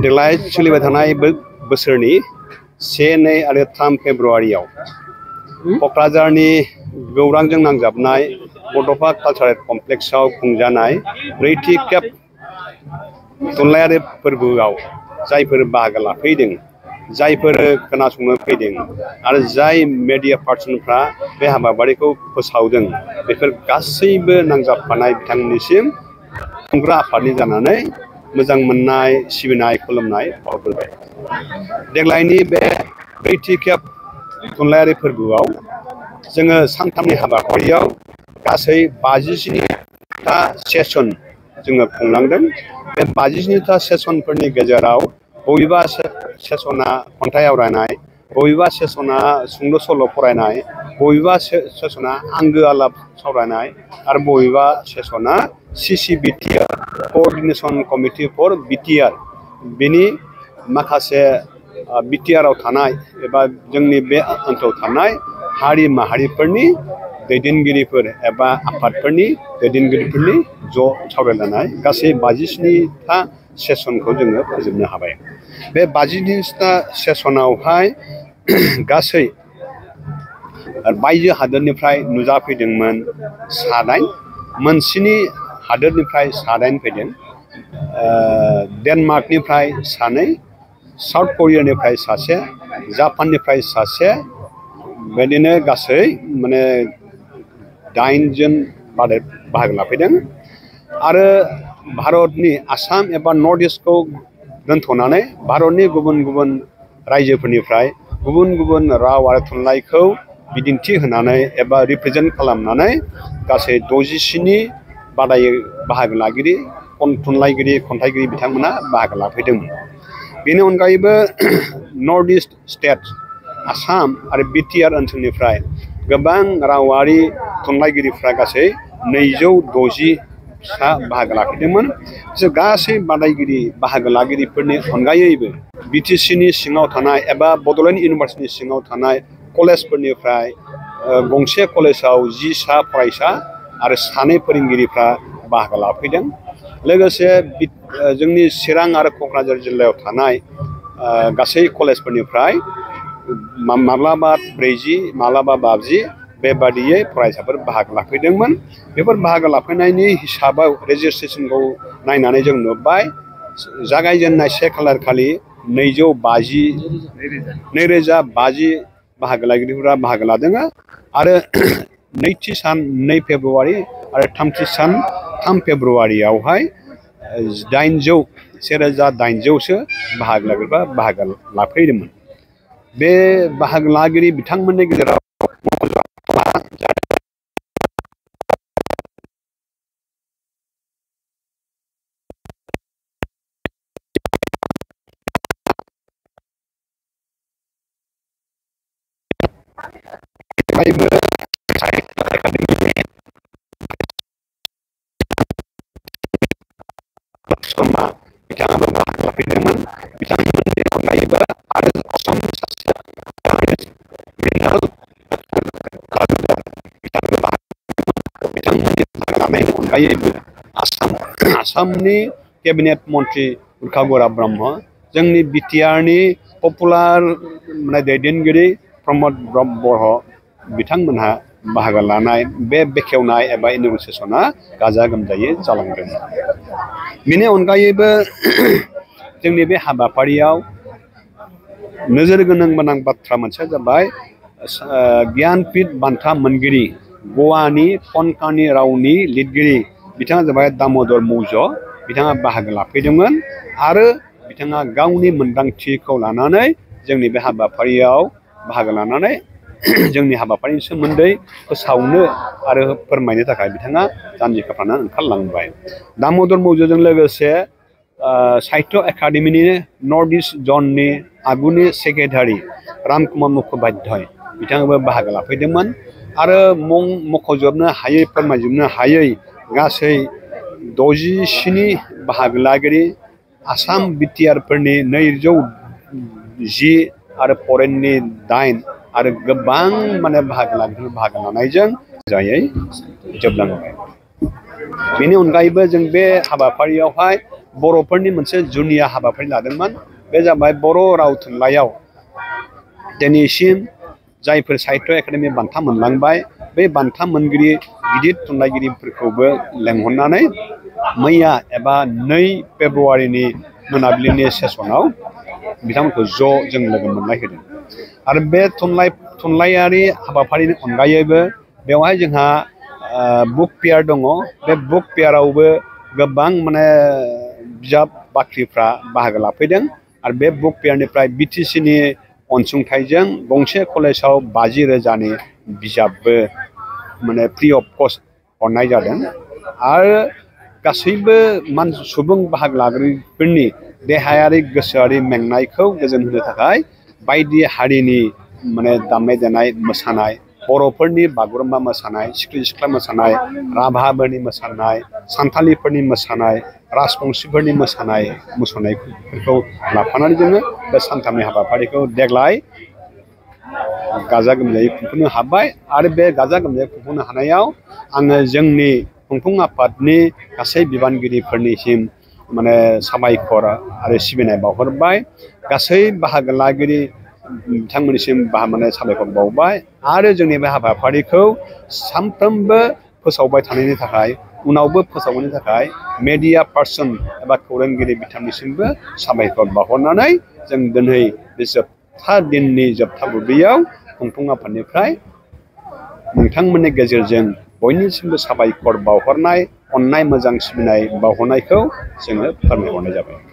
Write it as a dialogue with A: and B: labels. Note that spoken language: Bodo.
A: देग्लाय सोलिबाय थानाय बोसोरनि 1, 2 आरो 3 फेब्रुआरियाव क'क्राझारनि गौरांजों नांजाबनाय बड'फा कालचारेल कमप्लेक्सआव खुंजानाय 4थि खेब थुनलाइयारि फोरबोआव जायफोर बाहागो लाफैदों, जायफोर खोनासंनो फैदों आरो जाय मेडिया पार्सनफ्रा बे हाबाफारिखौ फोसावदों, बेफोर गासैबो नांजाबफानाय बिथांमोननिसिम खुंग्रा आफादनि जानानै मोजां मोननाय, सिबिनाय, खुलुमनाय बावहरबाय। देग्लायनि बे 4थि खेब थुनलाइयारि फोरबोआव जोङो सानथामनि हाबाफारियाव गासै 57था सेसन जोङो खुंलांदों। बे 57था सेसनफोरनि गेजेराव बबेबा सेसना खन्थाइ आवरायनाय, बबेबा सेसना सुंद' सल' फरायनाय, बबेबा सेसना आंगो आलाप सावरायनाय आरो बबेबा सेसना CCBTR coordination committee for BTR बेनि माखासे BTRआव थानाय एबा जोंनि बे ओनसोलाव थानाय हारि माहारिफोरनि दैदेनगिरिफोर एबा आफादफोरनि दैदेनगिरिफोरनि ज' सावरायलायनाय गासै 57था सेसनखौ जोङो फोजोबनो हाबाय। बे 57था सेसनावहाय गासै बायजो हादोरनिफ्राय नुजाफैदोंमोन 7, मोनस्नि हादोरनिफ्राय 7 फैदों, डेनमार्कनिफ्राय 2, साउथ करियानिफ्राय 1, जापाननिफ्राय 1, बेदिनो गासै माने 8 जन बाहागो लाफैदों। आरो भारतनि आसाम एबा नर्थ इस्टखौ दोनथ'नानै भारतनि गुबुन गुबुन रायजोफोरनिफ्राय गुबुन गुबुन राव आरो थुनलाइखौ बिदिन्थि होनानै एबा रिप्रेजेन्ट खालामनानै गासै 67 बाहागो लागिरि, थुनलाइगिरि, खन्थाइगिरि बिथांमोना बाहागो लाफैदोंमोन। बेनि अनगायैबो नर्थ इस्ट स्टेट आसाम आरो BTR ओनसोलनिफ्राय गोबां रावारि थुनलाइगिरिफ्रा गासै 260सा बाहागो लाफैदोंमोन। बिसोर गासै बाहागो लागिरिफोरनि अनगायैबो BTCनि सिङाव थानाय एबा बड'लेण्ड इउनिभार्सिटिनि सिङाव थानाय कलेजफोरनिफ्राय गंसे कलेजाव 10सा फरायसा आरो 2 फोरोंगिरिफ्रा बाहागो लाफैदों। लोगोसे जोंनि चिरां आरो क'क्राझार जिल्लायाव थानाय गासै कलेजफोरनिफ्राय माब्लाबा 40, माब्लाबा 50 बेबादियै फरायसाफोर बाहागो लाफैदोंमोन। बेफोर बाहागो लाफैनायनि हिसाबाव रेजिस्ट्रेसनखौ नायनानै जों नुबाय, जागायजेननाय 1 खालार खालि 2050 बाहागो लागिरिफोरा बाहागो लादों आरो नैथि सान 2 फेब्रुआरि आरो थामथि सान 3 फेब्रुआरियावहाय 1800सो बाहागो लागिरिफ्रा बाहागो लाफैदोंमोन। बे बाहागो लागिरि बिथांमोननि गेजेराव बिथाङाबो बाहागो लाफैदोंमोन। बिथांमोननि अनगायैबो आरो बिथांमोननि बाहागो लानायनि अनगायैबो आसामनि केबिनेट मन्त्रि उर्खा बरा ब्रह्म, जोंनि BTRनि पपुलार दैदेनगिरि प्रमद बर' बिथांमोनहा बाहागो लानाय बे बेखेवनाय एबा इन'ग्रेसना गाजा गोमजायै जालांदों। बेनि अनगायैबो जोंनि बे हाबाफारियाव नोजोर गोनां बाथ्रा मोनसेया जाबाय गियानपीठ बान्था मोनगिरि गवानि कोंकणी रावनि लिरगिरि बिथाङा जाबाय दाम'दर मौज। बिथाङा बाहागो लाफैदोंमोन आरो बिथाङा गावनि मोनदांथिखौ लानानै जोंनि बे हाबाफारियाव बाहागो लानानै जोंनि हाबाफारिनि सोमोन्दै फोसावनो आरो फोरमायनो थाखाय बिथाङा जानजि खाफ्रानानै ओंखारलांबाय। दाम'दर मौजोजों लोगोसे साहित्य एकाडेमिनि नर्थ इस्ट जननि आगुनि सेक्रेटारि रामकुमार मुख'पाध्याय बिथाङाबो बाहागो लाफैदोंमोन आरो मुं मख'जोबनो हायै, फोरमायजोबनो हायै गासै 67 बाहागो लागिरि आसाम BTRफोरनि 210 आरो फरेननि 8 आरो गोबां बाहागो लानायजों जोबलांबाय। बेनि अनगायैबो जों बे हाबाफारियावहाय बर'फोरनि मोनसे जुनिया हाबाफारि लादोंमोन बे जाबाय बर' राव थुनलाइयाव दिनैसिम जायफोर साहित्य एकाडेमि बान्था मोनलांबाय बे बान्था मोनगिरि गिदिर थुनलाइगिरिफोरखौबो लेंहरनानै मैया एबा 2 फेब्रुवारिनि मोनाबिलिनि सेसनाव बिथांमोनखौ जों लोगो मोनलाय होदों आरो बे थुनलाइयारि हाबाफारिनि अनगायैबो बेवहाय जोंहा बुक फेयार दङ बे बुक फेयारावबो गोबां माने बिजाब बाख्रिफ्रा बाहागो लाफैदों आरो बे बुक फेयारनिफ्राय बिटिसिनि अनसुंथाइजों गंसे कलेजाव 50,000नि बिजाबबो माने फ्रि अफ कस्ट हरनाय जादों आरो गासैबो सुबुं बाहागो लाग्राफोरनि देहायारि गोसोआरि मेंनायखौ गोजोन होनो थाखाय बायदि हारिनि माने दामनाय देनाय मोसानाय बर'फोरनि बागुरुम्बा मोसानाय सिख्रि सिख्ला मोसानाय राभाफोरनि मोसानाय सानथालिफोरनि मोसानाय राजबंशीफोरनि मुसुरनायफोरखौ लाफानानै जोङो बे सानथामनि हाबाफारिखौ देग्लाय गाजा गोमजायै खुंफुंनो हाबाय आरो बे गाजा गोमजायै खुंफुंनो हानायाव आङो जोंनि खुंफुं आफादनि गासै बिबानगिरिफोरनिसिम माने साबायखर आरो सिबिनाय बावहरबाय गासै बाहागो लागिरि बिथांमोननिसिम माने साबायखर बावबाय आरो जोंनि बे हाबाफारिखौ सानफ्रोमबो फोसावबाय थानायनि थाखाय उनावबो फोसावनायनि थाखाय मेडिया पार्सन एबा खौरांगिरि बिथांनिसिमबो साबायखर बावहरनानै जों दिनै बे जोबथा दिननि जोबथा बुब्लियाव खुंफुं आफादनिफ्राय नोंथांमोननि गेजेरजों बयनिसिमबो साबायखर बावहरनाय अननाय मोजां सिबिनाय बावहरनायखौ जोङो फोरमायहरनाय जाबाय।